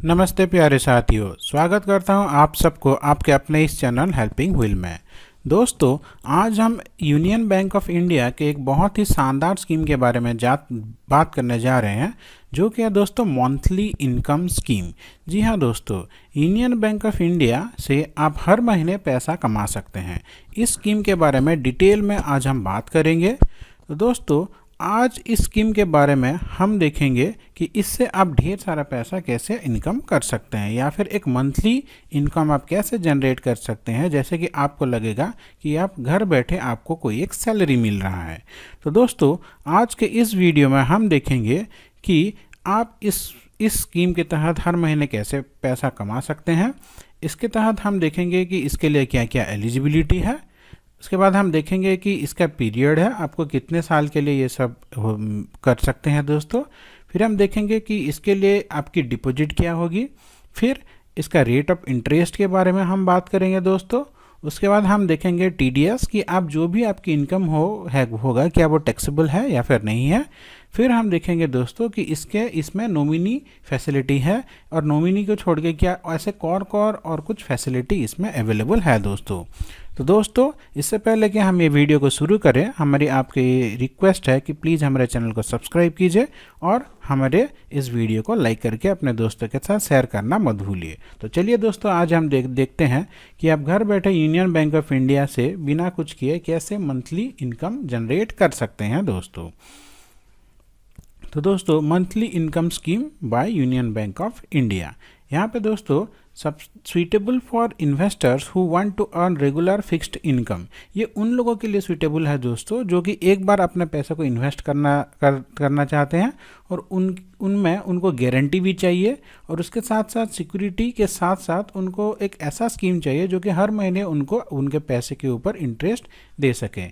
नमस्ते प्यारे साथियों, स्वागत करता हूं आप सबको आपके अपने इस चैनल हेल्पिंग व्हील में। दोस्तों, आज हम यूनियन बैंक ऑफ इंडिया के एक बहुत ही शानदार स्कीम के बारे में बात करने जा रहे हैं, जो कि है दोस्तों मंथली इनकम स्कीम। जी हाँ दोस्तों, यूनियन बैंक ऑफ इंडिया से आप हर महीने पैसा कमा सकते हैं। इस स्कीम के बारे में डिटेल में आज हम बात करेंगे। तो दोस्तों, आज इस स्कीम के बारे में हम देखेंगे कि इससे आप ढेर सारा पैसा कैसे इनकम कर सकते हैं, या फिर एक मंथली इनकम आप कैसे जनरेट कर सकते हैं, जैसे कि आपको लगेगा कि आप घर बैठे आपको कोई एक सैलरी मिल रहा है। तो दोस्तों, आज के इस वीडियो में हम देखेंगे कि आप इस स्कीम के तहत हर महीने कैसे पैसा कमा सकते हैं। इसके तहत हम देखेंगे कि इसके लिए क्या क्या एलिजिबिलिटी है। उसके बाद हम देखेंगे कि इसका पीरियड है, आपको कितने साल के लिए ये सब कर सकते हैं दोस्तों। फिर हम देखेंगे कि इसके लिए आपकी डिपॉजिट क्या होगी। फिर इसका रेट ऑफ इंटरेस्ट के बारे में हम बात करेंगे दोस्तों। उसके बाद हम देखेंगे टीडीएस कि आप जो भी आपकी इनकम होगा क्या वो टैक्सेबल है या फिर नहीं है। फिर हम देखेंगे दोस्तों कि इसमें नॉमिनी फैसिलिटी है, और नॉमिनी को छोड़ के क्या ऐसे कौर और कुछ फैसिलिटी इसमें अवेलेबल है दोस्तों। तो दोस्तों, इससे पहले कि हम ये वीडियो को शुरू करें, हमारी आपकी रिक्वेस्ट है कि प्लीज़ हमारे चैनल को सब्सक्राइब कीजिए और हमारे इस वीडियो को लाइक करके अपने दोस्तों के साथ शेयर करना मत भूलिए। तो चलिए दोस्तों, आज हम देखते हैं कि आप घर बैठे यूनियन बैंक ऑफ इंडिया से बिना कुछ किए कैसे मंथली इनकम जनरेट कर सकते हैं दोस्तों। तो दोस्तों, monthly income scheme by Union Bank of India, यहाँ पे दोस्तों सब suitable for investors who want to earn regular fixed income. ये उन लोगों के लिए सुइटेबल है दोस्तों जो कि एक बार अपने पैसे को इन्वेस्ट करना चाहते हैं, और उनमें उनको गारंटी भी चाहिए, और उसके साथ साथ सिक्योरिटी के साथ साथ उनको एक ऐसा स्कीम चाहिए जो कि हर महीने उनको उनके पैसे के ऊपर इंटरेस्ट दे सके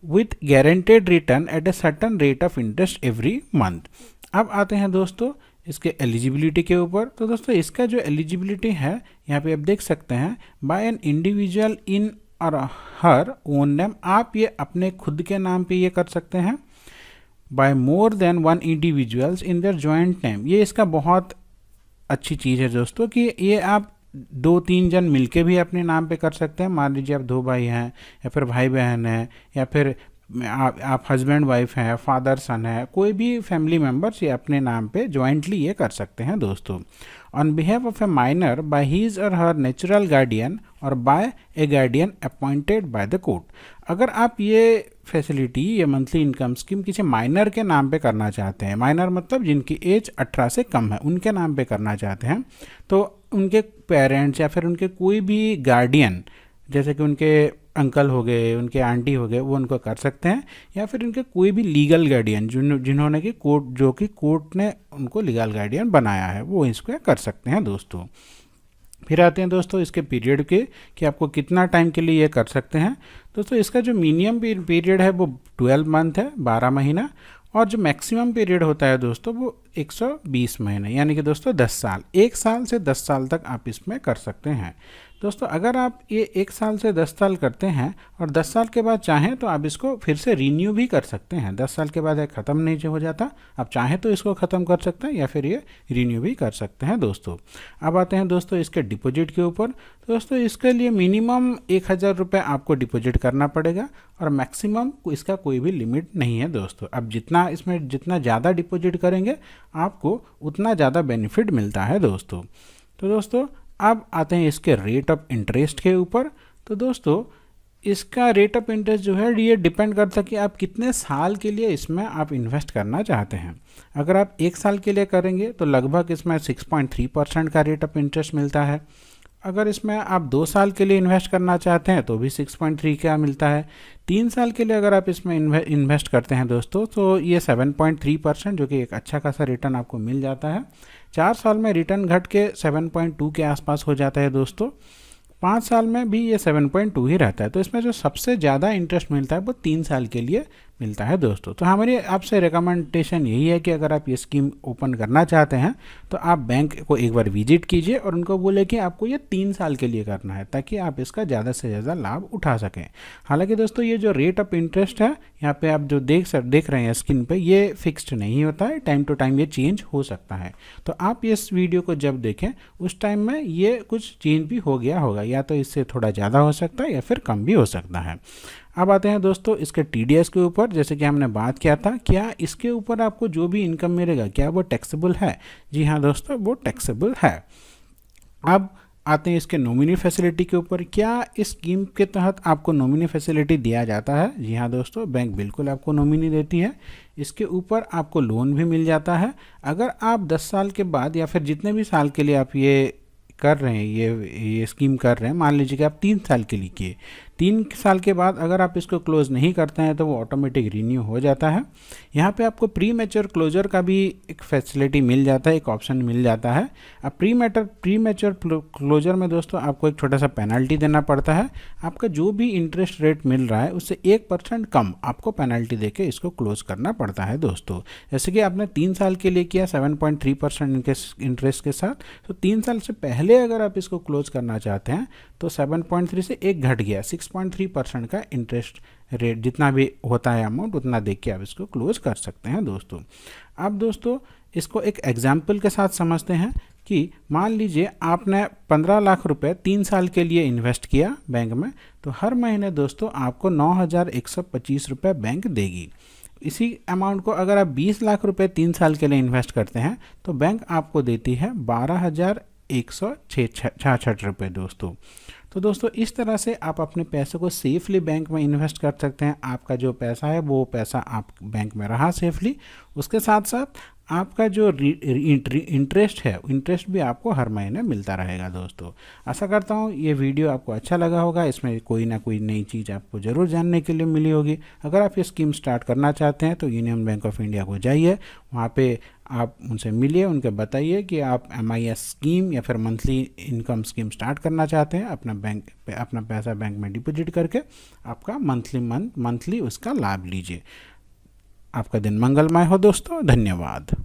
with guaranteed return at a certain rate of interest every month. अब आते हैं दोस्तों इसके एलिजिबिलिटी के ऊपर। तो दोस्तों, इसका जो एलिजिबिलिटी है यहाँ पे आप देख सकते हैं, बाय एन इंडिविजुअल इन और हर ओन नेम, आप ये अपने खुद के नाम पे ये कर सकते हैं। By more than one individuals in their joint name, ये इसका बहुत अच्छी चीज़ है दोस्तों कि ये आप 2-3 जन मिलके भी अपने नाम पे कर सकते हैं। मान लीजिए आप 2 भाई हैं, या फिर भाई बहन है, या फिर आप हस्बैंड वाइफ हैं, फादर सन है, कोई भी फैमिली मेम्बर्स ये अपने नाम पे जॉइंटली ये कर सकते हैं दोस्तों। On behalf of a minor by his or her natural guardian or by a guardian appointed by the court. अगर आप ये फैसिलिटी, ये मंथली इनकम स्कीम किसी माइनर के नाम पे करना चाहते हैं, माइनर मतलब जिनकी एज 18 से कम है, उनके नाम पे करना चाहते हैं, तो उनके पेरेंट्स या फिर उनके कोई भी गार्डियन, जैसे कि उनके अंकल हो गए, उनके आंटी हो गए, वो उनको कर सकते हैं, या फिर उनके कोई भी लीगल गार्डियन जिन्होंने कि कोर्ट ने उनको लीगल गार्डियन बनाया है, वो इसको कर सकते हैं दोस्तों। फिर आते हैं दोस्तों इसके पीरियड के, कि आपको कितना टाइम के लिए ये कर सकते हैं। दोस्तों, इसका जो मिनिमम पीरियड है वो 12 मंथ है, 12 महीना, और जो मैक्सिमम पीरियड होता है दोस्तों वो 120 महीने, यानी कि दोस्तों 10 साल। 1 साल से 10 साल तक आप इसमें कर सकते हैं दोस्तों। अगर आप ये 1 साल से 10 साल करते हैं और 10 साल के बाद चाहें तो आप इसको फिर से रीन्यू भी कर सकते हैं। 10 साल के बाद ये ख़त्म नहीं हो जाता, आप चाहें तो इसको ख़त्म कर सकते हैं या फिर ये रीन्यू भी कर सकते हैं दोस्तों। अब आते हैं दोस्तों इसके डिपॉजिट के ऊपर। दोस्तों, इसके लिए मिनिमम 1000 रुपये आपको डिपॉजिट करना पड़ेगा, और मैक्सिमम इसका कोई भी लिमिट नहीं है दोस्तों। अब जितना ज़्यादा डिपॉजिट करेंगे आपको उतना ज़्यादा बेनिफिट मिलता है दोस्तों। तो दोस्तों, अब आते हैं इसके रेट ऑफ इंटरेस्ट के ऊपर। तो दोस्तों, इसका रेट ऑफ इंटरेस्ट जो है ये डिपेंड करता है कि आप कितने साल के लिए इसमें आप इन्वेस्ट करना चाहते हैं। अगर आप 1 साल के लिए करेंगे तो लगभग इसमें 6.3% का रेट ऑफ इंटरेस्ट मिलता है। अगर इसमें आप 2 साल के लिए इन्वेस्ट करना चाहते हैं तो भी 6.3 का मिलता है। 3 साल के लिए अगर आप इसमें इन्वेस्ट करते हैं दोस्तों तो ये 7.3%, जो कि एक अच्छा खासा रिटर्न आपको मिल जाता है। 4 साल में रिटर्न घट के 7.2 के आसपास हो जाता है दोस्तों। 5 साल में भी ये 7.2 ही रहता है। तो इसमें जो सबसे ज़्यादा इंटरेस्ट मिलता है वो 3 साल के लिए मिलता है दोस्तों। तो हमारी आपसे रिकमेंडेशन यही है कि अगर आप ये स्कीम ओपन करना चाहते हैं तो आप बैंक को एक बार विजिट कीजिए और उनको बोले कि आपको ये 3 साल के लिए करना है, ताकि आप इसका ज़्यादा से ज़्यादा लाभ उठा सकें। हालांकि दोस्तों ये जो रेट ऑफ इंटरेस्ट है यहाँ पे आप जो देख रहे हैं स्क्रीन पे, ये फिक्स्ड नहीं होता है, टाइम टू टाइम ये चेंज हो सकता है। तो आप इस वीडियो को जब देखें उस टाइम में ये कुछ चेंज भी हो गया होगा, या तो इससे थोड़ा ज़्यादा हो सकता है या फिर कम भी हो सकता है। अब आते हैं दोस्तों इसके टीडीएस के ऊपर। जैसे कि हमने बात किया था, क्या इसके ऊपर आपको जो भी इनकम मिलेगा क्या वो टैक्सेबल है? जी हाँ दोस्तों, वो टैक्सेबल है। अब आते हैं इसके नॉमिनी फैसिलिटी के ऊपर। क्या इस स्कीम के तहत आपको नॉमिनी फैसिलिटी दिया जाता है? जी हाँ दोस्तों, बैंक बिल्कुल आपको नॉमिनी देती है। इसके ऊपर आपको लोन भी मिल जाता है। अगर आप 10 साल के बाद या फिर जितने भी साल के लिए आप ये कर रहे हैं, ये स्कीम कर रहे हैं, मान लीजिए कि आप 3 साल के लिए किए, 3 साल के बाद अगर आप इसको क्लोज नहीं करते हैं तो वो ऑटोमेटिक रिन्यू हो जाता है। यहाँ पे आपको प्री मैच्योर क्लोजर का भी एक फैसिलिटी मिल जाता है, एक ऑप्शन मिल जाता है। अब प्री मैच्योर क्लोजर में दोस्तों आपको एक छोटा सा पेनल्टी देना पड़ता है। आपका जो भी इंटरेस्ट रेट मिल रहा है उससे 1% कम आपको पेनल्टी देके इसको क्लोज करना पड़ता है दोस्तों। जैसे कि आपने 3 साल के लिए किया 7.3% इंटरेस्ट के साथ, तो 3 साल से पहले अगर आप इसको क्लोज करना चाहते हैं तो 7.3 से एक घट गया, 6.3% का इंटरेस्ट रेट, जितना भी होता है अमाउंट उतना देख के आप इसको क्लोज कर सकते हैं दोस्तों। अब दोस्तों इसको एक एग्जाम्पल के साथ समझते हैं कि मान लीजिए आपने 15 लाख रुपए 3 साल के लिए इन्वेस्ट किया बैंक में, तो हर महीने दोस्तों आपको 9,125 रुपये बैंक देगी। इसी अमाउंट को अगर आप 20 लाख रुपए 3 साल के लिए इन्वेस्ट करते हैं तो बैंक आपको देती है 12,166 रुपये दोस्तों। तो दोस्तों इस तरह से आप अपने पैसे को सेफली बैंक में इन्वेस्ट कर सकते हैं। आपका जो पैसा है वो पैसा आप बैंक में रहा सेफली, उसके साथ साथ आपका जो इंटरेस्ट है, इंटरेस्ट भी आपको हर महीने मिलता रहेगा दोस्तों। आशा करता हूँ ये वीडियो आपको अच्छा लगा होगा, इसमें कोई ना कोई नई चीज़ आपको ज़रूर जानने के लिए मिली होगी। अगर आप ये स्कीम स्टार्ट करना चाहते हैं तो यूनियन बैंक ऑफ इंडिया को जाइए, वहाँ पे आप उनसे मिलिए, उनके बताइए कि आप MIS स्कीम या फिर मंथली इनकम स्कीम स्टार्ट करना चाहते हैं। अपना पैसा बैंक में डिपॉजिट करके आपका मंथली उसका लाभ लीजिए। आपका दिन मंगलमय हो दोस्तों, धन्यवाद।